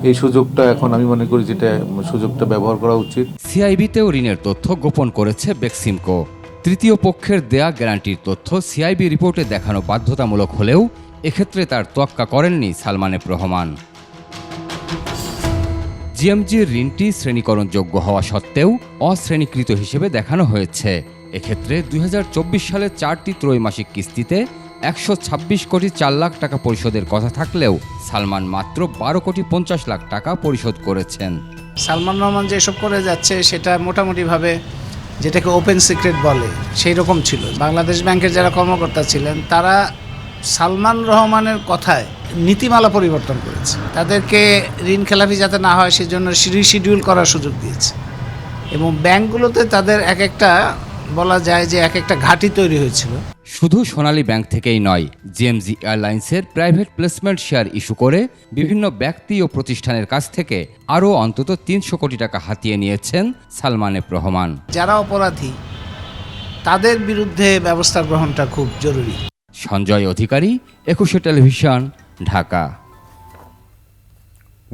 এই সুযোগটা এখন আমি মনে করি যেটা সুযোগটা ব্যবহার করা উচিত। সিআইবিতেও ঋণের তথ্য গোপন করেছে বেক্সিমকো। তৃতীয় পক্ষের দেয়া গ্যারান্টির তথ্য সিআইবি রিপোর্টে দেখানো বাধ্যতামূলক হলেও এক্ষেত্রে তার তোয়াক্কা করেননি সালমান এফ রহমান। জিএমজির ঋণটি শ্রেণীকরণযোগ্য হওয়া সত্ত্বেও অশ্রেণীকৃত হিসেবে দেখানো হয়েছে। এক্ষেত্রে 2024 সালের 4টি ত্রৈমাসিক কিস্তিতে 126 কোটি 4 লাখ টাকা পরিশোধের কথা থাকলেও সালমান মাত্র 12 কোটি 50 লাখ টাকা পরিশোধ করেছেন। সালমান রহমান যেসব করে যাচ্ছে সেটা মোটামুটিভাবে যেটাকে ওপেন সিক্রেট বলে সেই রকম ছিল। বাংলাদেশ ব্যাংকের যারা কর্মকর্তা ছিলেন তারা সালমান রহমানের কথায় নীতিমালা পরিবর্তন করেছে, তাদেরকে ঋণ খেলাপি যাতে না হয় সেজন্য রিশিডিউল করার সুযোগ দিয়েছে এবং ব্যাংকগুলোতে তাদের এক একটা বলা যায় যে এক একটা ঘাঁটি তৈরি হয়েছিল। শুধু সোনালী ব্যাংক থেকেই নয়, জিএমজি এয়ারলাইন্সের প্রাইভেট প্লেসমেন্ট শেয়ার ইস্যু করে বিভিন্ন ব্যক্তি ও প্রতিষ্ঠানের কাছ থেকে আরও অন্তত 300 কোটি টাকা হাতিয়ে নিয়েছেন সালমান এফ রহমান। যারা অপরাধী তাদের বিরুদ্ধে ব্যবস্থা গ্রহণটা খুব জরুরি। সঞ্জয় অধিকারী, 21 টেলিভিশন, ঢাকা।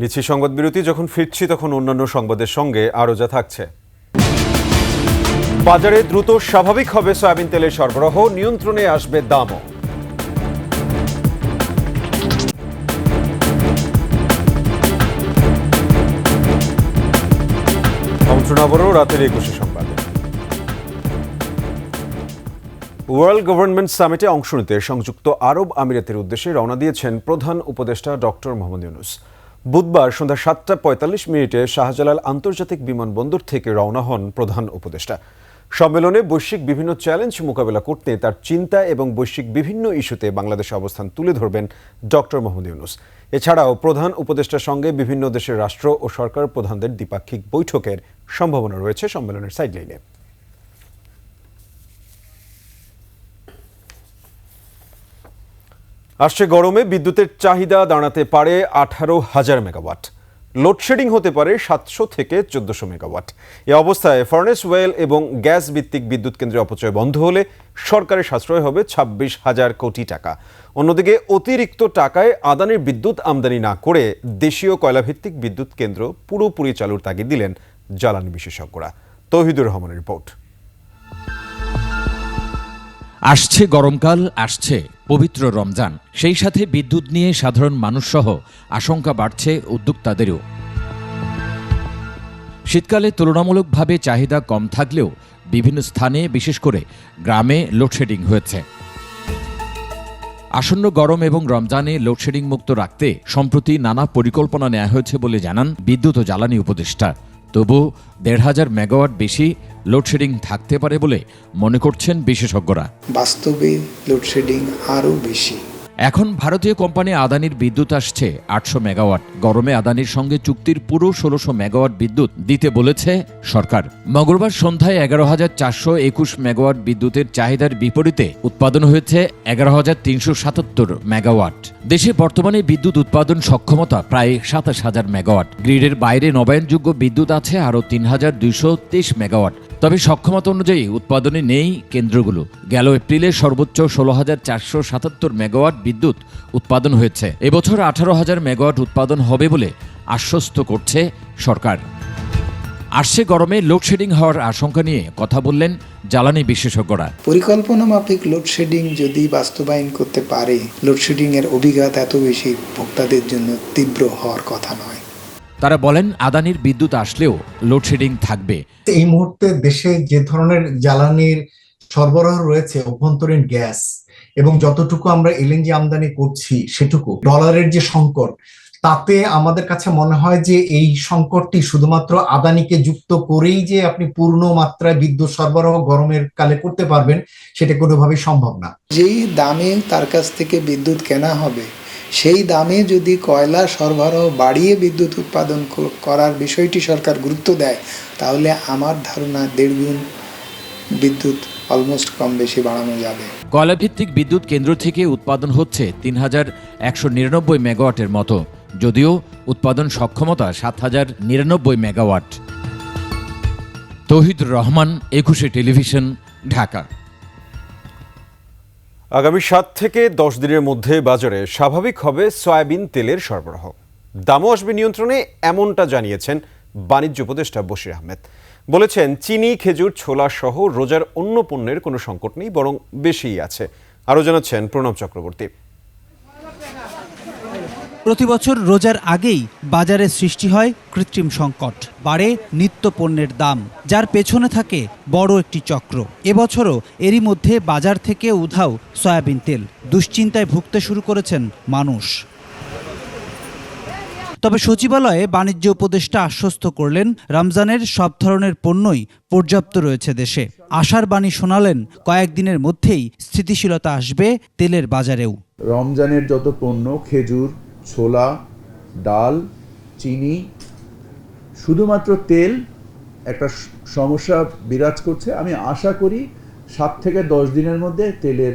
নিচ্ছি সংবাদ বিরতি। যখন ফিরছি তখন অন্যান্য সংবাদের সঙ্গে আরও যা থাকছে। বাজারে দ্রুত স্বাভাবিক হবে সয়াবিন তেলের সরবরাহ, নিয়ন্ত্রণে আসবে দামও। আমন্ত্রণ আবারও রাতের 21 সংবাদে। ওয়ার্ল্ড গভর্নমেন্ট সামিটে অংশ নিতে সংযুক্ত আরব আমিরাতের উদ্দেশ্যে রওনা দিয়েছেন প্রধান উপদেষ্টা ডক্টর মোহাম্মদ ইউনূস। বুধবার সন্ধ্যা 7:45 শাহজালাল আন্তর্জাতিক বিমানবন্দর থেকে রওনা হন প্রধান উপদেষ্টা। সম্মেলনে বৈশ্বিক বিভিন্ন চ্যালেঞ্জ মোকাবেলা করতে তার চিন্তা এবং বৈশ্বিক বিভিন্ন ইস্যুতে বাংলাদেশের অবস্থান তুলে ধরবেন ডক্টর মোহাম্মদ ইউনূস। এছাড়াও প্রধান উপদেষ্টার সঙ্গে বিভিন্ন দেশের রাষ্ট্র ও সরকার প্রধানদের দ্বিপাক্ষিক বৈঠকের সম্ভাবনা রয়েছে সম্মেলনের সাইডলাইনে। আসছে গরমে বিদ্যুতের চাহিদা দাঁড়াতে পারে 18,000 মেগাওয়াট। লোডশেডিং হতে পারে 700 থেকে 1400 মেগাওয়াট। এ অবস্থায় ফার্নেস ওয়েল এবং গ্যাস ভিত্তিক বিদ্যুৎ কেন্দ্রের অপচয় বন্ধ হলে সরকারের সাশ্রয় হবে 26,000 কোটি টাকা। অন্যদিকে অতিরিক্ত টাকায় আদানির বিদ্যুৎ আমদানি না করে দেশীয় কয়লাভিত্তিক বিদ্যুৎ কেন্দ্র পুরোপুরি চালুর তাগিদ দিলেন জ্বালানি বিশেষজ্ঞরা। তৌহিদুর রহমানের রিপোর্ট। আসছে গরমকাল, আসছে পবিত্র রমজান, সেই সাথে বিদ্যুৎ নিয়ে সাধারণ মানুষ সহ আশঙ্কা বাড়ছে উদ্যোক্তাদেরও। শীতকালে তুলনামূলকভাবে চাহিদা কম থাকলেও বিভিন্ন স্থানে, বিশেষ করে গ্রামে লোডশেডিং হয়েছে। আসন্ন গরম এবং রমজানে লোডশেডিং মুক্ত রাখতে সম্প্রতি নানা পরিকল্পনা নেওয়া হয়েছে বলে জানান বিদ্যুৎ ও জ্বালানি উপদেষ্টা। তবু 1,500 মেগাওয়াট বেশি লোডশেডিং থাকতে পারে বলে মনে করছেন বিশেষজ্ঞরা। বাস্তবে লোডশেডিং আরও বেশি। এখন ভারতীয় কোম্পানি আদানির বিদ্যুৎ আসছে 800 মেগাওয়াট। গরমে আদানির সঙ্গে চুক্তির পুরো 1600 মেগাওয়াট বিদ্যুৎ দিতে বলেছে সরকার। মঙ্গলবার সন্ধ্যায় 11,421 মেগাওয়াট বিদ্যুতের চাহিদার বিপরীতে উৎপাদন হয়েছে 11,377 মেগাওয়াট। দেশে বর্তমানে বিদ্যুৎ উৎপাদন সক্ষমতা প্রায় 27,000 মেগাওয়াট। গ্রিডের বাইরে নবায়নযোগ্য বিদ্যুৎ আছে আরও 3,223 মেগাওয়াট। তবে সক্ষমতা অনুযায়ী উৎপাদনে নেই কেন্দ্রগুলো। গেল এপ্রিলে সর্বোচ্চ 16,477 মেগাওয়াট বিদ্যুৎ উৎপাদন হয়েছে। এবছর 18,000 মেগাওয়াট উৎপাদন হবে বলে আশ্বস্ত করছে সরকার। আসছে গরমে লোডশেডিং হওয়ার আশঙ্কা নিয়ে কথা বললেন জ্বালানি বিশেষজ্ঞরা। পরিকল্পনা মাফিক লোডশেডিং যদি বাস্তবায়ন করতে পারে, লোডশেডিং এর অভিঘাত এত বেশি ভোক্তাদের জন্য তীব্র হওয়ার কথা নয়। তারা বলেন আদানির বিদ্যুৎ আসলেও লোডশেডিং থাকবে। এই মুহূর্তে দেশে যে ধরনের জ্বালানির সরবরাহ রয়েছে, অভ্যন্তরীণ গ্যাস এবং যতটুকু আমরা এলএনজি আমদানি করছি সেটুকু, ডলারের যে সংকট, তাতে আমাদের কাছে মনে হয় যে এই সংকটটি শুধুমাত্র আদানিকে যুক্ত করেই যে আপনি পূর্ণ মাত্রায় বিদ্যুৎ সরবরাহ গরমের কালে করতে পারবেন সেটা কোনোভাবেই সম্ভব না। যেই দামে তার কাছ থেকে বিদ্যুৎ কেনা হবে, সেই দামে যদি কয়লা সরবরাহ বাড়িয়ে বিদ্যুৎ উৎপাদন করার বিষয়টি সরকার গুরুত্ব দেয়, তাহলে আমার ধারণা 1.5 গুণ বিদ্যুৎ অলমোস্ট কম বেশি বাড়ানো যাবে। কয়লাভিত্তিক বিদ্যুৎ কেন্দ্র থেকে উৎপাদন হচ্ছে 3,199 মেগাওয়াটের মতো, যদিও উৎপাদন সক্ষমতা 7,099 মেগাওয়াট। তৌহিদুর রহমান, 21 টেলিভিশন, ঢাকা। আগামী 7 থেকে 10 দিনের মধ্যে বাজারে স্বাভাবিক হবে সয়াবিন তেলের সরবরাহ। দামও আসবে নিয়ন্ত্রণে, এমনটা জানিয়েছেন বাণিজ্য উপদেষ্টা বশির আহমেদ। বলেছেন, চিনি, খেজুর, ছোলা সহ রোজার অন্য পণ্যের কোনো সংকট নেই, বরং বেশিই আছে। আরও জানাচ্ছেন প্রণব চক্রবর্তী। প্রতি বছর রোজার আগেই বাজারে সৃষ্টি হয় কৃত্রিম সংকট, বাড়ে নিত্য পণ্যের দাম, যার পেছনে থাকে বড় একটি চক্র। এবছরও এরই মধ্যে বাজার থেকে উধাও সয়াবিন তেল। দুশ্চিন্তায় ভুগতে শুরু করেছেন মানুষ। তবে সচিবালয়ে বাণিজ্য উপদেষ্টা আশ্বস্ত করলেন, রমজানের সব ধরনের পণ্যই পর্যাপ্ত রয়েছে দেশে। আশার বাণী শোনালেন, কয়েকদিনের মধ্যেই স্থিতিশীলতা আসবে তেলের বাজারেও। রমজানের যত পণ্য, খেজুর, ছোলা, ডাল, চিনি, শুধুমাত্র তেল একটা সমস্যা বিরাজ করছে। আমি আশা করি 7 থেকে 10 দিনের মধ্যে তেলের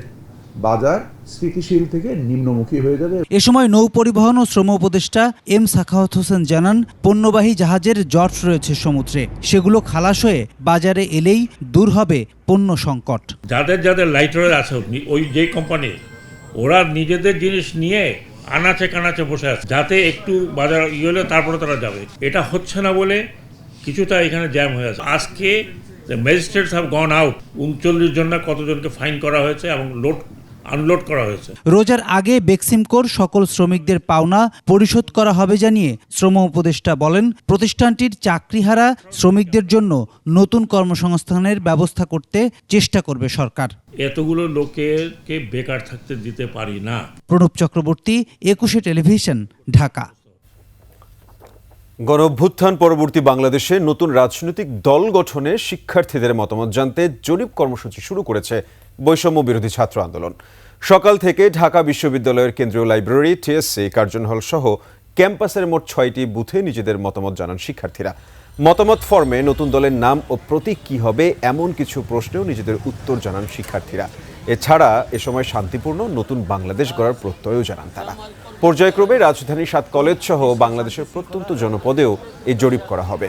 বাজার স্থিতিশীল থেকে নিম্নমুখী হয়ে যাবে। এ সময় নৌ পরিবহন ও শ্রম উপদেষ্টা এম সাখাওয়াত হোসেন জানান, পণ্যবাহী জাহাজের জট রয়েছে সমুদ্রে, সেগুলো খালাস হয়ে বাজারে এলেই দূর হবে পণ্য সংকট। যাদের লাইটার আছে ওই যে কোম্পানি, ওরা নিজেদের জিনিস নিয়ে আনাচে কানাচে বসে আছে, যাতে একটু বাজার হলে তারপরে তারা যাবে। এটা হচ্ছে না বলে কিছুটা এখানে জ্যাম হয়ে আছে। আজকে ম্যাজিস্ট্রেটস হ্যাভ গন আউট, 39 জন না কতজনকে ফাইন করা হয়েছে এবং আনলোড করা হয়েছে। রোজার আগে বেক্সিমকোর সকল শ্রমিকদের পাওনা পরিশোধ করা হবে জানিয়ে শ্রম উপদেষ্টা বলেন, প্রতিষ্ঠানটির চাকরিহারা শ্রমিকদের জন্য নতুন কর্মসংস্থানের ব্যবস্থা করতে চেষ্টা করবে সরকার। এতগুলো লোককে বেকার থাকতে দিতে পারি না। প্রণব চক্রবর্তী, 21 টেলিভিশন, ঢাকা। গণঅভ্যুত্থান পরবর্তী বাংলাদেশে নতুন রাজনৈতিক দল গঠনে শিক্ষার্থীদের মতামত জানতে জরিপ কর্মসূচি শুরু করেছে বৈষম্য বিরোধী ছাত্র আন্দোলন। সকাল থেকে ঢাকা বিশ্ববিদ্যালয়ের কেন্দ্রীয় লাইব্রেরি, টিএসসি, কার্জন হল সহ ক্যাম্পাসের মোট 6টি বুথে নিজেদের মতামত জানান শিক্ষার্থীরা। মতামত ফর্মে নতুন দলের নাম ও প্রতীক কী হবে এমন কিছু প্রশ্নেও নিজেদের উত্তর জানান শিক্ষার্থীরা। এছাড়া এ সময় শান্তিপূর্ণ নতুন বাংলাদেশ গড়ার প্রত্যয়ও জানান তারা। পর্যায়ক্রমে রাজধানীর 7 কলেজ সহ বাংলাদেশের প্রত্যন্ত জনপদেও এই জরিপ করা হবে।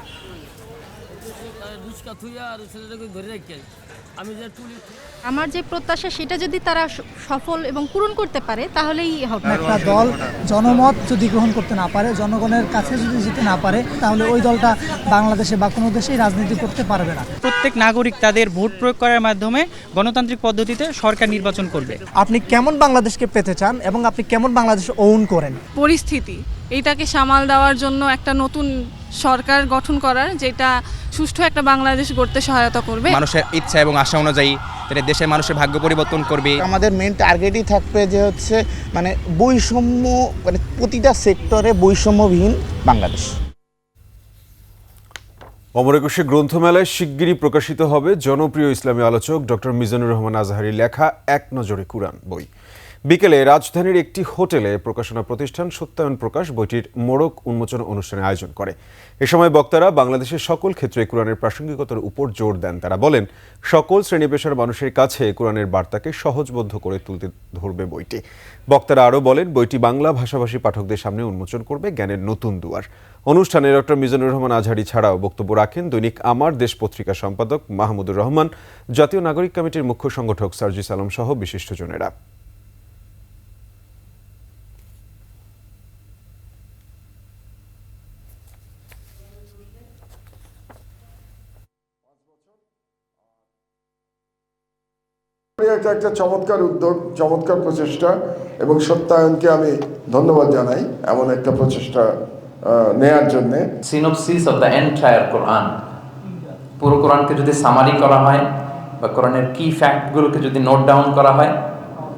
আমার যে প্রত্যাশা সেটা যদি তারা সফল এবং পূরণ করতে পারে তাহলেই হবে। একটা দল জনমত যদি গ্রহণ করতে না পারে, জনগণের কাছে যদি যেতে না পারে, তাহলে ওই দলটা বাংলাদেশে বা কোনো দেশেই রাজনীতি করতে পারবে না। প্রত্যেক নাগরিক তাদের ভোট প্রয়োগ করার মাধ্যমে গণতান্ত্রিক পদ্ধতিতে সরকার নির্বাচন করবে। আপনি কেমন বাংলাদেশকে পেতে চান এবং আপনি কেমন বাংলাদেশ ওন করেন? পরিস্থিতি এইটাকে সামাল দেওয়ার জন্য একটা নতুন সরকার গঠন করার, যেটা সুষ্ঠু একটা বাংলাদেশ গড়তে সহায়তা করবে। মানুষের ইচ্ছা এবং আশা অনুযায়ী দেশের মানুষের ভাগ্য পরিবর্তন করবে। আমাদের মেইন টার্গেটই থাকবে যে হচ্ছে মানে বৈষম্য, মানে প্রতিটা সেক্টরে বৈষম্যবিহীন বাংলাদেশ। অমর একুশে গ্রন্থমেলায় শিগগিরই প্রকাশিত হবে জনপ্রিয় ইসলামী আলোচক ডক্টর মিজানুর রহমান আজহারী লেখা এক নজরে কুরআন বই। বিকেলে রাজধানীর একটি হোটেলে প্রকাশনা প্রতিষ্ঠান সত্যায়ন প্রকাশ বইটির মোড়ক উন্মোচন অনুষ্ঠানে আয়োজন করে। এ সময় বক্তারা বাংলাদেশের সকল ক্ষেত্রে কোরআনের প্রাসঙ্গিকতার উপর জোর দেন। তারা বলেন, সকল শ্রেণী পেশার মানুষের কাছে কোরআনের বার্তাকে সহজবোধ্য করে তুলতে ধরবে বইটি। বক্তারা আরও বলেন, বইটি বাংলা ভাষাভাষী পাঠকদের সামনে উন্মোচন করবে জ্ঞানের নতুন দুয়ার। অনুষ্ঠানে ডক্টর মিজানুর রহমান আজহারী ছাড়াও বক্তব্য রাখেন দৈনিক আমার দেশ পত্রিকা সম্পাদক মাহমুদুর রহমান, জাতীয় নাগরিক কমিটির মুখ্য সংগঠক সার্জিস আলম সহ বিশিষ্টজনেরা। এটা একটা চমৎকার উদ্যোগ, চমৎকার প্রচেষ্টা এবং সত্যায়নকে আমি ধন্যবাদ জানাই এমন একটা প্রচেষ্টা নেয়ার জন্য। সিনোপসিস অফ দ্য এন্টায়ার কোরআন, পুরো কোরআনকে যদি সামারি করা হয় বা কোরআনের কি ফ্যাক্টগুলোকে যদি নোট ডাউন করা হয়,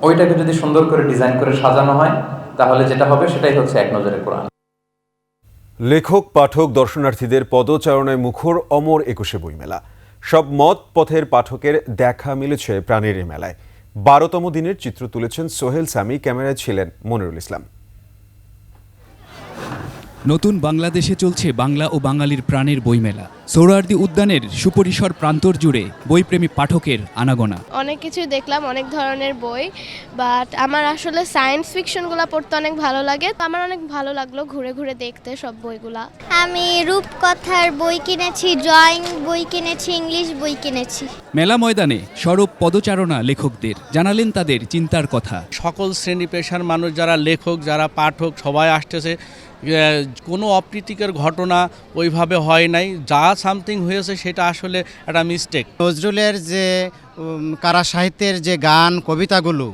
ওইটাকে যদি সুন্দর করে ডিজাইন করে সাজানো হয়, তাহলে যেটা হবে সেটাই হচ্ছে এক নজরে কোরআন। লেখক, পাঠক, দর্শনার্থীদের পদচারণায় মুখর অমর একুশে বইমেলা। সব মত পথের পাঠকের দেখা মিলেছে প্রাণের এ মেলায়। 12তম দিনের চিত্র তুলেছেন সোহেল সামি, ক্যামেরায় ছিলেন মনিরুল ইসলাম। নতুন বাংলাদেশে চলছে বাংলা ও বাঙালির প্রাণের বইমেলা। সোহরাওয়ার্দী উদ্যানের সুপরিসর প্রান্তর জুড়ে বইপ্রেমী পাঠকের আনাগোনা। অনেক কিছুই দেখলাম, অনেক ধরনের বই, বাট আমার আসলে সায়েন্স ফিকশনগুলো পড়তে অনেক ভালো লাগে। আমার অনেক ভালো লাগলো ঘুরে ঘুরে দেখতে সব বইগুলা। আমি রূপকথার বই কিনেছি, ড্রয়িং বই কিনেছি, ইংলিশ বই কিনেছি। মেলা ময়দানে সরব পদচারণা লেখকদের, জানালেন তাদের চিন্তার কথা। সকল শ্রেণী পেশার মানুষ, যারা লেখক, যারা পাঠক, সবাই আসতেছে। কোনো অপ্রীতিকর ঘটনা ওইভাবে হয় নাই, যা সামথিং হয়েছে সেটা আসলে একটা মিস্টেক। নজরুলের যে কারা সাহিত্যের যে গান, কবিতাগুলো,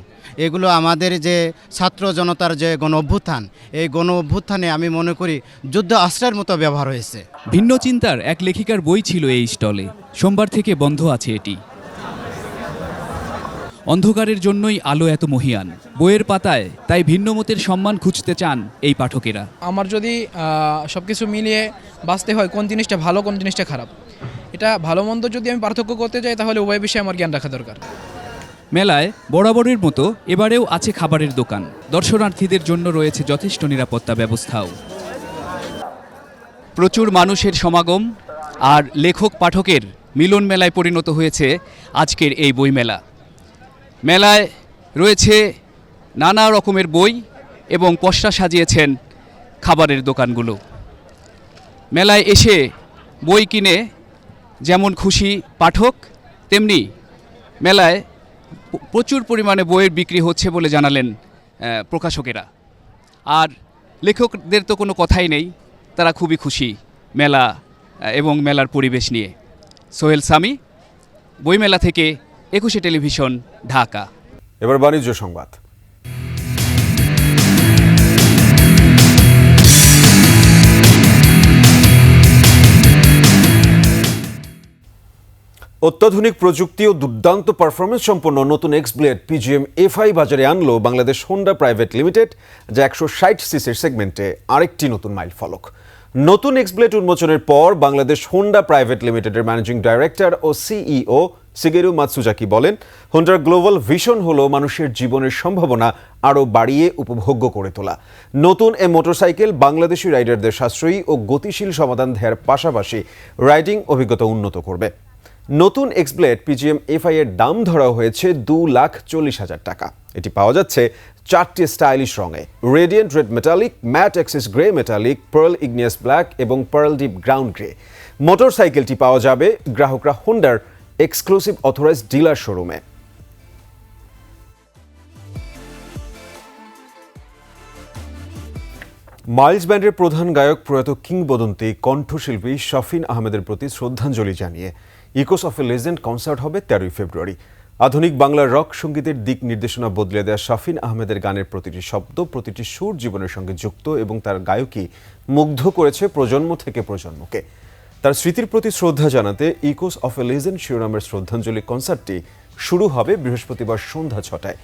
এগুলো আমাদের যে ছাত্র জনতার যে গণ অভ্যুত্থান, এই গণ অভ্যুত্থানে আমি মনে করি যুদ্ধ অস্ত্রের মতো ব্যবহার হয়েছে। ভিন্ন চিন্তার এক লেখিকার বই ছিল এই স্টলে। সোমবার থেকে বন্ধ আছে এটি। অন্ধকারের জন্যই আলো এত মহিয়ান। বইয়ের পাতায় তাই ভিন্ন মতের সম্মান খুঁজতে চান এই পাঠকেরা। আমার যদি সবকিছু মিলিয়ে বাঁচতে হয় কোন জিনিসটা ভালো কোন জিনিসটা খারাপ, এটা ভালো মন্দ যদি আমি পার্থক্য করতে চাই, তাহলে উভয় বিষয়ে আমার জ্ঞান রাখা দরকার। মেলায় বরাবরের মতো এবারেও আছে খাবারের দোকান। দর্শনার্থীদের জন্য রয়েছে যথেষ্ট নিরাপত্তা ব্যবস্থাও। প্রচুর মানুষের সমাগম আর লেখক পাঠকের মিলন মেলায় পরিণত হয়েছে আজকের এই বইমেলা। মেলায় রয়েছে নানা রকমের বই এবং পসরা সাজিয়েছেন খাবারের দোকানগুলো। মেলায় এসে বই কিনে যেমন খুশি পাঠক, তেমনি মেলায় প্রচুর পরিমাণে বইয়ের বিক্রি হচ্ছে বলে জানালেন প্রকাশকেরা। আর লেখকদের তো কোনো কথাই নেই, তারা খুবই খুশি মেলা এবং মেলার পরিবেশ নিয়ে। সোহেল সামি, বইমেলা থেকে একুশে টেলিভিশন, ঢাকা। এবার বাণিজ্য সংবাদ। অত্যাধুনিক প্রযুক্তি ও দুর্দান্ত পারফরমেন্স সম্পন্ন নতুন এক্সব্লেড পিজিএম এফআই বাজারে আনলো বাংলাদেশ হোন্ডা প্রাইভেট লিমিটেড, যা 160 সিসির সেগমেন্টে আরেকটি নতুন মাইলফলক। নতুন এক্সব্লেড উন্মোচনের পর বাংলাদেশ হোন্ডা প্রাইভেট লিমিটেডের ম্যানেজিং ডাইরেক্টর ও সিইও শিগেরু মাতসুজাকি বলেন, হোন্ডার গ্লোবাল ভিশন হলো মানুষের জীবনের সম্ভাবনা আরও বাড়িয়ে উপভোগ্য করে তোলা। নতুন এ মোটরসাইকেল বাংলাদেশি রাইডারদের সাশ্রয়ী ও গতিশীল সমাধান দেওয়ার পাশাপাশি রাইডিং অভিজ্ঞতা উন্নত করবে। নতুন এক্সব্লেড পিজিএম এফআই এর দাম ধরা হয়েছে 2,40,000 টাকা। এটি পাওয়া যাচ্ছে 4টি স্টাইলিশ রঙে: radiant red metallic, matte axis grey metallic, pearl igneous black এবং পার্ল ডিপ গ্রাউন্ড গ্রে। মোটরসাইকেলটি পাওয়া যাবে গ্রাহকরা হোন্ডার এক্সক্লুসিভ অথরাইজড ডিলার শোরুমে। মাইলস ব্যান্ডের প্রধান গায়ক প্রয়াত কিংবদন্তি কণ্ঠশিল্পী শাফিন আহমেদের প্রতি শ্রদ্ধাঞ্জলি জানিয়ে echoes of A legend concert হবে 13 ফেব্রুয়ারি। আধুনিক বাংলার রক সঙ্গীতের দিক নির্দেশনা বদলে দেওয়া শাফিন আহমেদের গানের প্রতিটি শব্দ, প্রতিটি সুর জীবনের সঙ্গে যুক্ত এবং তার গায়কী মুগ্ধ করেছে প্রজন্ম থেকে প্রজন্মকে। তার স্মৃতির প্রতি শ্রদ্ধা জানাতে ইকোস অফ এ লেজেন্ড শিরোনামের শ্রদ্ধাঞ্জলি কনসার্টটি শুরু হবে বৃহস্পতিবার সন্ধ্যা 6টায়।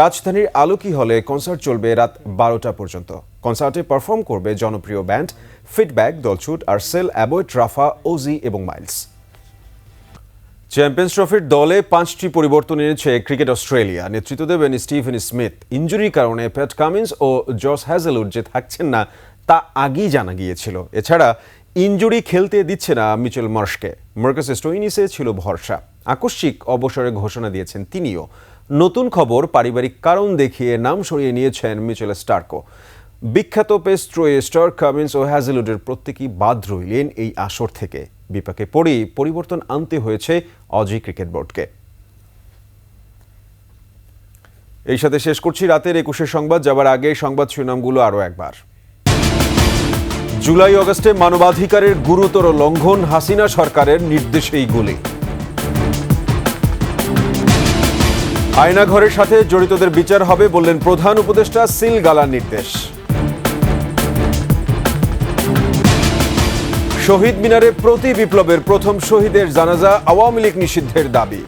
রাজধানীর আলোকি হলে কনসার্ট চলবে রাত 12টা পর্যন্ত। কনসার্টে পারফর্ম করবে জনপ্রিয় ব্যান্ড ফিডব্যাক, দলছুট, আর্সেল, অ্যাবয়েড, রাফা, ওজি এবং মাইলস। চ্যাম্পিয়ন্স ট্রফির দলে 5টি পরিবর্তন এনেছে ক্রিকেট অস্ট্রেলিয়া। নেতৃত্ব দেবেন স্টিভেন স্মিথ। ইনজুরির কারণে প্যাট কামিন্স ও জস হ্যাজেলউড যে থাকছেন না তা আগেই জানা গিয়েছিল। এছাড়া ইনজুরি খেলতে দিচ্ছে না মিচেল মার্শকে। মার্কাস স্টোইনিসে ছিল ভরসা। আকস্মিক অবসরের ঘোষণা দিয়েছেন তিনিও। নতুন খবর, পারিবারিক কারণ দেখিয়ে নাম সরিয়ে নিয়েছেন মিচেল স্টার্কও। বিখ্যাত পেস ত্রয়ী স্টার্ক, কামিন্স ও হ্যাজেলউডের প্রত্যেকেই বাদ রইলেন এই আসর থেকে। বিপাকে পড়েই পরিবর্তন আনতে হয়েছে অজি ক্রিকেট বোর্ডকে। এই সাথে শেষ করছি রাতের 21 সংবাদ। যাবার আগে সংবাদ শিরোনামগুলো আরও একবার। জুলাই অগস্টে মানবাধিকারের গুরুতর লঙ্ঘন, হাসিনা সরকারের নির্দেশেই গুলি। আয়নাঘরের সাথে জড়িতদের বিচার হবে বললেন প্রধান উপদেষ্টা, সিল গালার নির্দেশ। শহীদ মিনারে প্রতি বিপ্লবের প্রথম শহীদের জানাজা, আওয়ামী লীগ নিষিদ্ধের দাবি।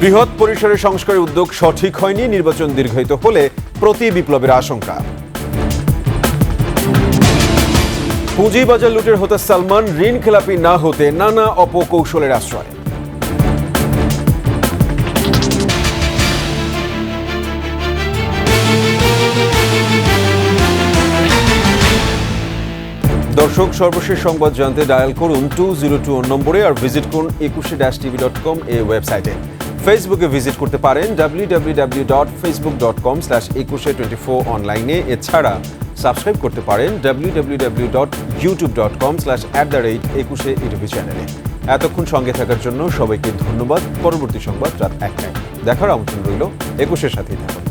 বৃহৎ পরিসরে সংস্কারের উদ্যোগ সঠিক হয়নি, নির্বাচন দীর্ঘায়িত হলে প্রতি বিপ্লবের আশঙ্কা। পুঁজিবাজার লুটের হতে সালমান, ঋণ খেলাপি না হতে নানা অপকৌশলের আশ্রয়। দর্শক, সর্বশেষ সংবাদ জানতে ডায়াল করুন 202 নম্বরে আর ভিজিট করুন 21-tv.com এই ওয়েবসাইটে। ফেসবুকে ভিজিট করতে পারেন www.facebook.com/2124 অনলাইনে। এছাড়া সাবস্ক্রাইব করতে পারেন www.youtube.com/@21 চ্যানেলে। এতক্ষণ সঙ্গে থাকার জন্য সবাইকে ধন্যবাদ। পরবর্তী সংবাদ রাত 1টায় দেখার আমন্ত্রণ রইল। 21-এর সাথেই থাকুন।